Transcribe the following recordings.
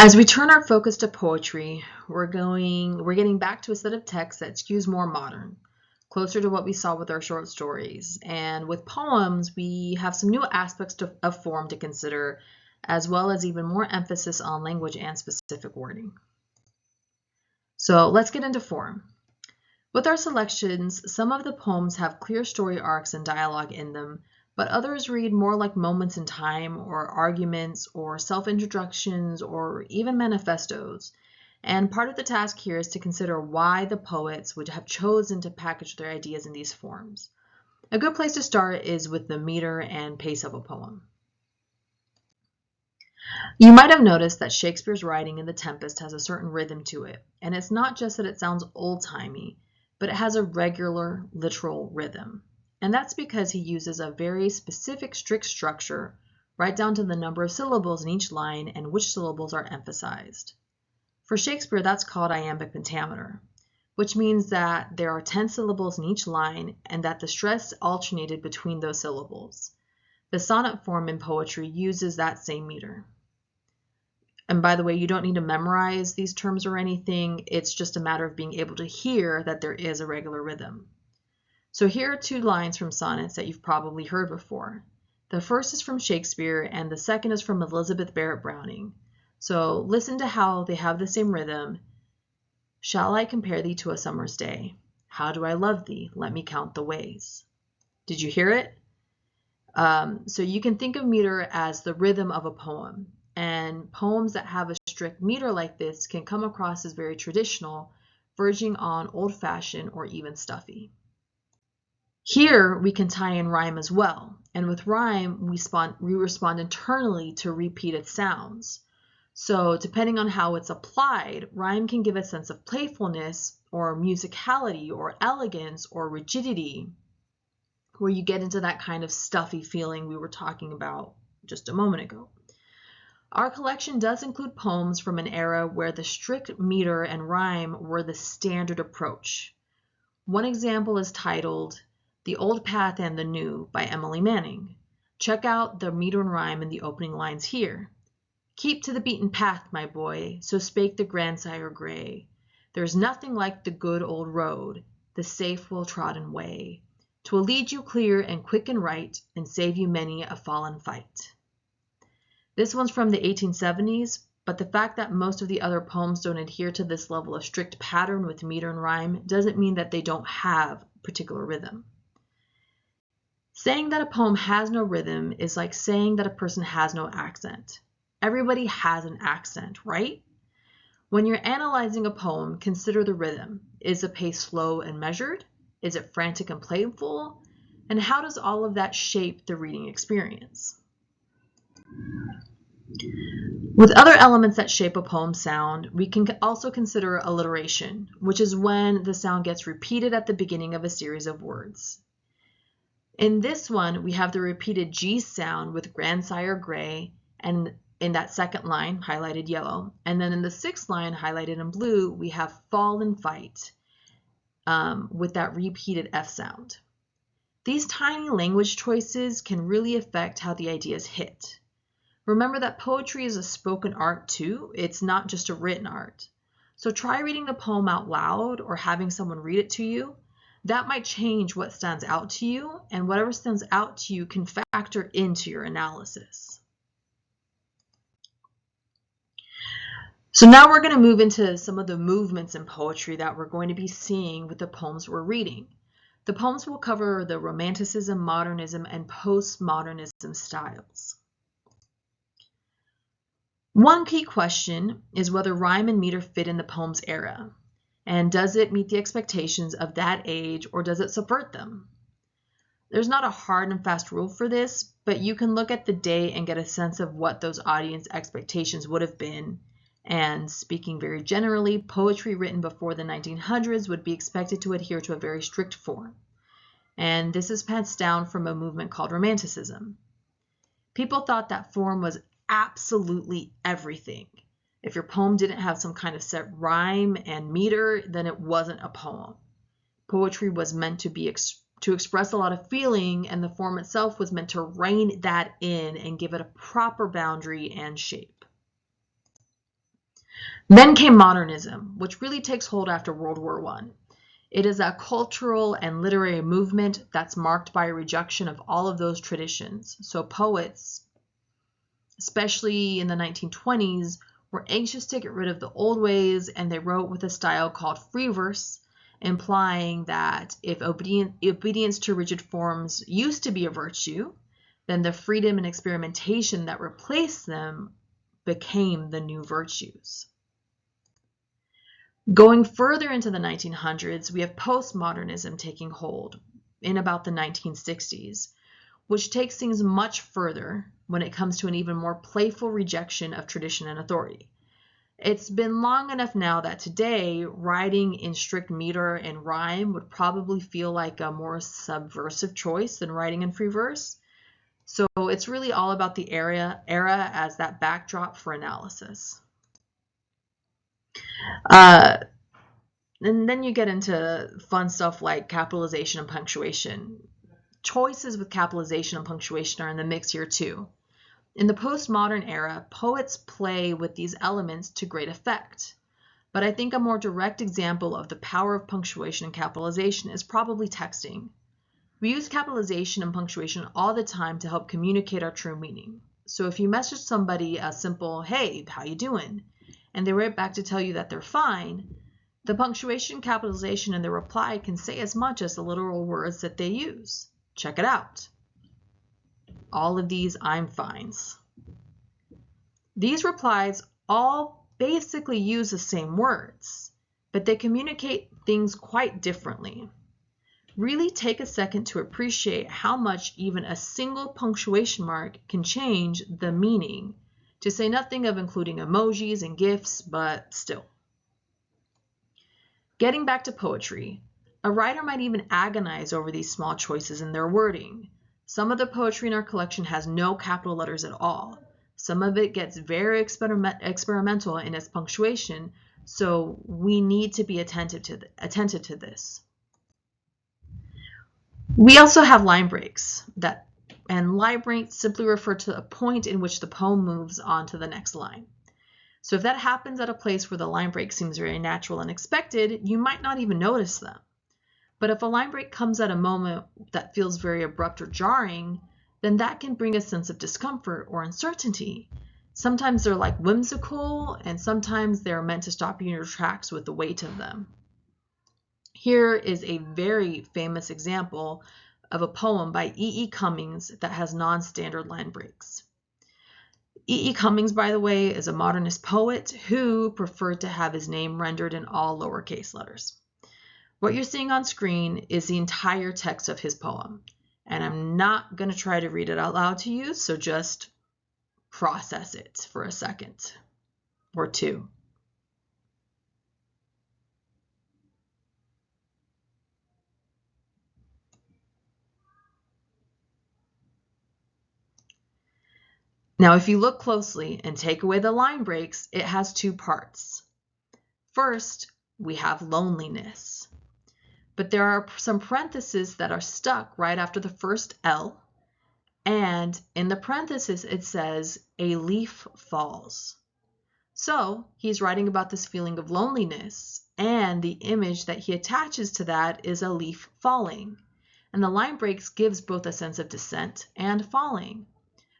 As we turn our focus to poetry, we're getting back to a set of texts that skews more modern, closer to what we saw with our short stories. And with poems, we have some new aspects of form to consider, as well as even more emphasis on language and specific wording. So let's get into form. With our selections, some of the poems have clear story arcs and dialogue in them, but others read more like moments in time or arguments or self-introductions or even manifestos. And part of the task here is to consider why the poets would have chosen to package their ideas in these forms. A good place to start is with the meter and pace of a poem. You might have noticed that Shakespeare's writing in The Tempest has a certain rhythm to it, and it's not just that it sounds old-timey, but it has a regular, literal rhythm. And that's because he uses a very specific, strict structure, right down to the number of syllables in each line and which syllables are emphasized. For Shakespeare, that's called iambic pentameter, which means that there are 10 syllables in each line and that the stress alternated between those syllables. The sonnet form in poetry uses that same meter. And by the way, you don't need to memorize these terms or anything. It's just a matter of being able to hear that there is a regular rhythm. So here are two lines from sonnets that you've probably heard before. The first is from Shakespeare and the second is from Elizabeth Barrett Browning. So listen to how they have the same rhythm. Shall I compare thee to a summer's day? How do I love thee? Let me count the ways. Did you hear it? So you can think of meter as the rhythm of a poem. And poems that have a strict meter like this can come across as very traditional, verging on old-fashioned or even stuffy. Here we can tie in rhyme as well, and with rhyme we respond internally to repeated sounds. So depending on how it's applied, rhyme can give a sense of playfulness or musicality or elegance or rigidity, where you get into that kind of stuffy feeling we were talking about just a moment ago. Our collection does include poems from an era where the strict meter and rhyme were the standard approach. One example is titled The Old Path and the New by Emily Manning. Check out the meter and rhyme in the opening lines here. Keep to the beaten path, my boy, so spake the grandsire gray. There's nothing like the good old road, the safe well-trodden way. 'Twill lead you clear and quick and right, and save you many a fallen fight. This one's from the 1870s, but the fact that most of the other poems don't adhere to this level of strict pattern with meter and rhyme doesn't mean that they don't have particular rhythm. Saying that a poem has no rhythm is like saying that a person has no accent. Everybody has an accent, right? When you're analyzing a poem, consider the rhythm. Is the pace slow and measured? Is it frantic and playful? And how does all of that shape the reading experience? With other elements that shape a poem's sound, we can also consider alliteration, which is when the sound gets repeated at the beginning of a series of words. In this one, we have the repeated G sound with grandsire gray, and in that second line, highlighted yellow. And then in the sixth line, highlighted in blue, we have fall and fight with that repeated F sound. These tiny language choices can really affect how the ideas hit. Remember that poetry is a spoken art too. It's not just a written art. So try reading the poem out loud or having someone read it to you. That might change what stands out to you, and whatever stands out to you can factor into your analysis. So now we're going to move into some of the movements in poetry that we're going to be seeing with the poems we're reading. The poems will cover the Romanticism, Modernism, and Postmodernism styles. One key question is whether rhyme and meter fit in the poem's era, and does it meet the expectations of that age or does it subvert them? There's not a hard and fast rule for this, but you can look at the day and get a sense of what those audience expectations would have been. And speaking very generally, poetry written before the 1900s would be expected to adhere to a very strict form. And this is passed down from a movement called Romanticism. People thought that form was absolutely everything. If your poem didn't have some kind of set rhyme and meter, then it wasn't a poem. Poetry was meant to express a lot of feeling, and the form itself was meant to rein that in and give it a proper boundary and shape. Then came modernism, which really takes hold after World War I. It is a cultural and literary movement that's marked by a rejection of all of those traditions. So poets, especially in the 1920s, were anxious to get rid of the old ways, and they wrote with a style called free verse, implying that if obedience to rigid forms used to be a virtue, then the freedom and experimentation that replaced them became the new virtues. Going further into the 1900s, we have postmodernism taking hold in about the 1960s, which takes things much further when it comes to an even more playful rejection of tradition and authority. It's been long enough now that today, writing in strict meter and rhyme would probably feel like a more subversive choice than writing in free verse. So it's really all about the era as that backdrop for analysis. And then you get into fun stuff like capitalization and punctuation. Choices with capitalization and punctuation are in the mix here too. In the postmodern era, poets play with these elements to great effect. But I think a more direct example of the power of punctuation and capitalization is probably texting. We use capitalization and punctuation all the time to help communicate our true meaning. So if you message somebody a simple, "Hey, how you doing?" and they write back to tell you that they're fine, the punctuation, capitalization, and the reply can say as much as the literal words that they use. Check it out. All of these "I'm fines." These replies all basically use the same words, but they communicate things quite differently. Really take a second to appreciate how much even a single punctuation mark can change the meaning, to say nothing of including emojis and GIFs, but still. Getting back to poetry, a writer might even agonize over these small choices in their wording. Some of the poetry in our collection has no capital letters at all. Some of it gets very experimental in its punctuation, so we need to be attentive to this. We also have line breaks, and line breaks simply refer to a point in which the poem moves on to the next line. So if that happens at a place where the line break seems very natural and expected, you might not even notice them. But if a line break comes at a moment that feels very abrupt or jarring, then that can bring a sense of discomfort or uncertainty. Sometimes they're like whimsical, and sometimes they're meant to stop you in your tracks with the weight of them. Here is a very famous example of a poem by E.E. Cummings that has non-standard line breaks. E.E. Cummings, by the way, is a modernist poet who preferred to have his name rendered in all lowercase letters. What you're seeing on screen is the entire text of his poem, and I'm not going to try to read it out loud to you, so just process it for a second or two. Now, if you look closely and take away the line breaks, it has two parts. First, we have loneliness. But there are some parentheses that are stuck right after the first L, and in the parentheses it says, "a leaf falls." So he's writing about this feeling of loneliness, and the image that he attaches to that is a leaf falling. And the line breaks gives both a sense of descent and falling.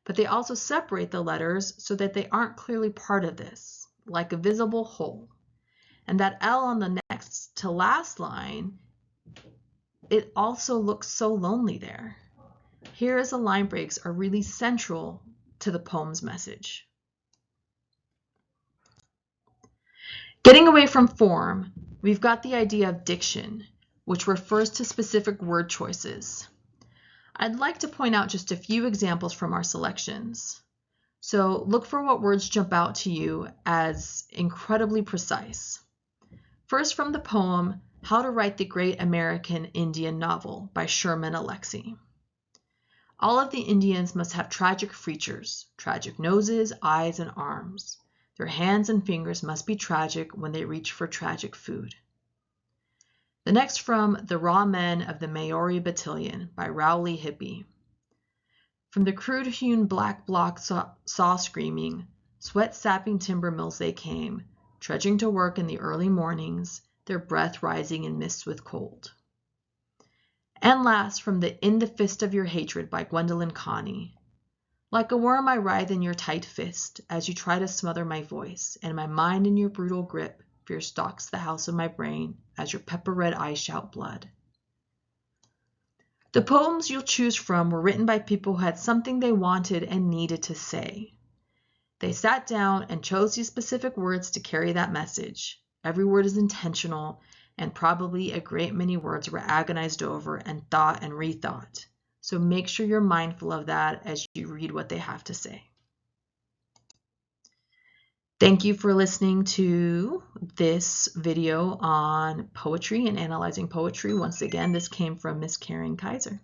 But they also separate the letters so that they aren't clearly part of this, like a visible whole. And that L on the next to last line, it also looks so lonely there. Here is the line breaks are really central to the poem's message. Getting away from form, we've got the idea of diction, which refers to specific word choices. I'd like to point out just a few examples from our selections. So look for what words jump out to you as incredibly precise. First, from the poem, How to Write the Great American Indian Novel by Sherman Alexie. All of the Indians must have tragic features, tragic noses, eyes, and arms. Their hands and fingers must be tragic when they reach for tragic food. The next from The Raw Men of the Maori Battalion by Rowley Hippie. From the crude-hewn black block saw screaming, sweat-sapping timber mills they came, trudging to work in the early mornings, their breath rising in mists with cold. And last, from the In the Fist of Your Hatred by Gwendolyn Connie. Like a worm I writhe in your tight fist as you try to smother my voice, and my mind in your brutal grip fear stalks the house of my brain as your pepper red eyes shout blood. The poems you'll choose from were written by people who had something they wanted and needed to say. They sat down and chose these specific words to carry that message. Every word is intentional, and probably a great many words were agonized over and thought and rethought. So make sure you're mindful of that as you read what they have to say. Thank you for listening to this video on poetry and analyzing poetry. Once again, this came from Miss Karen Kaiser.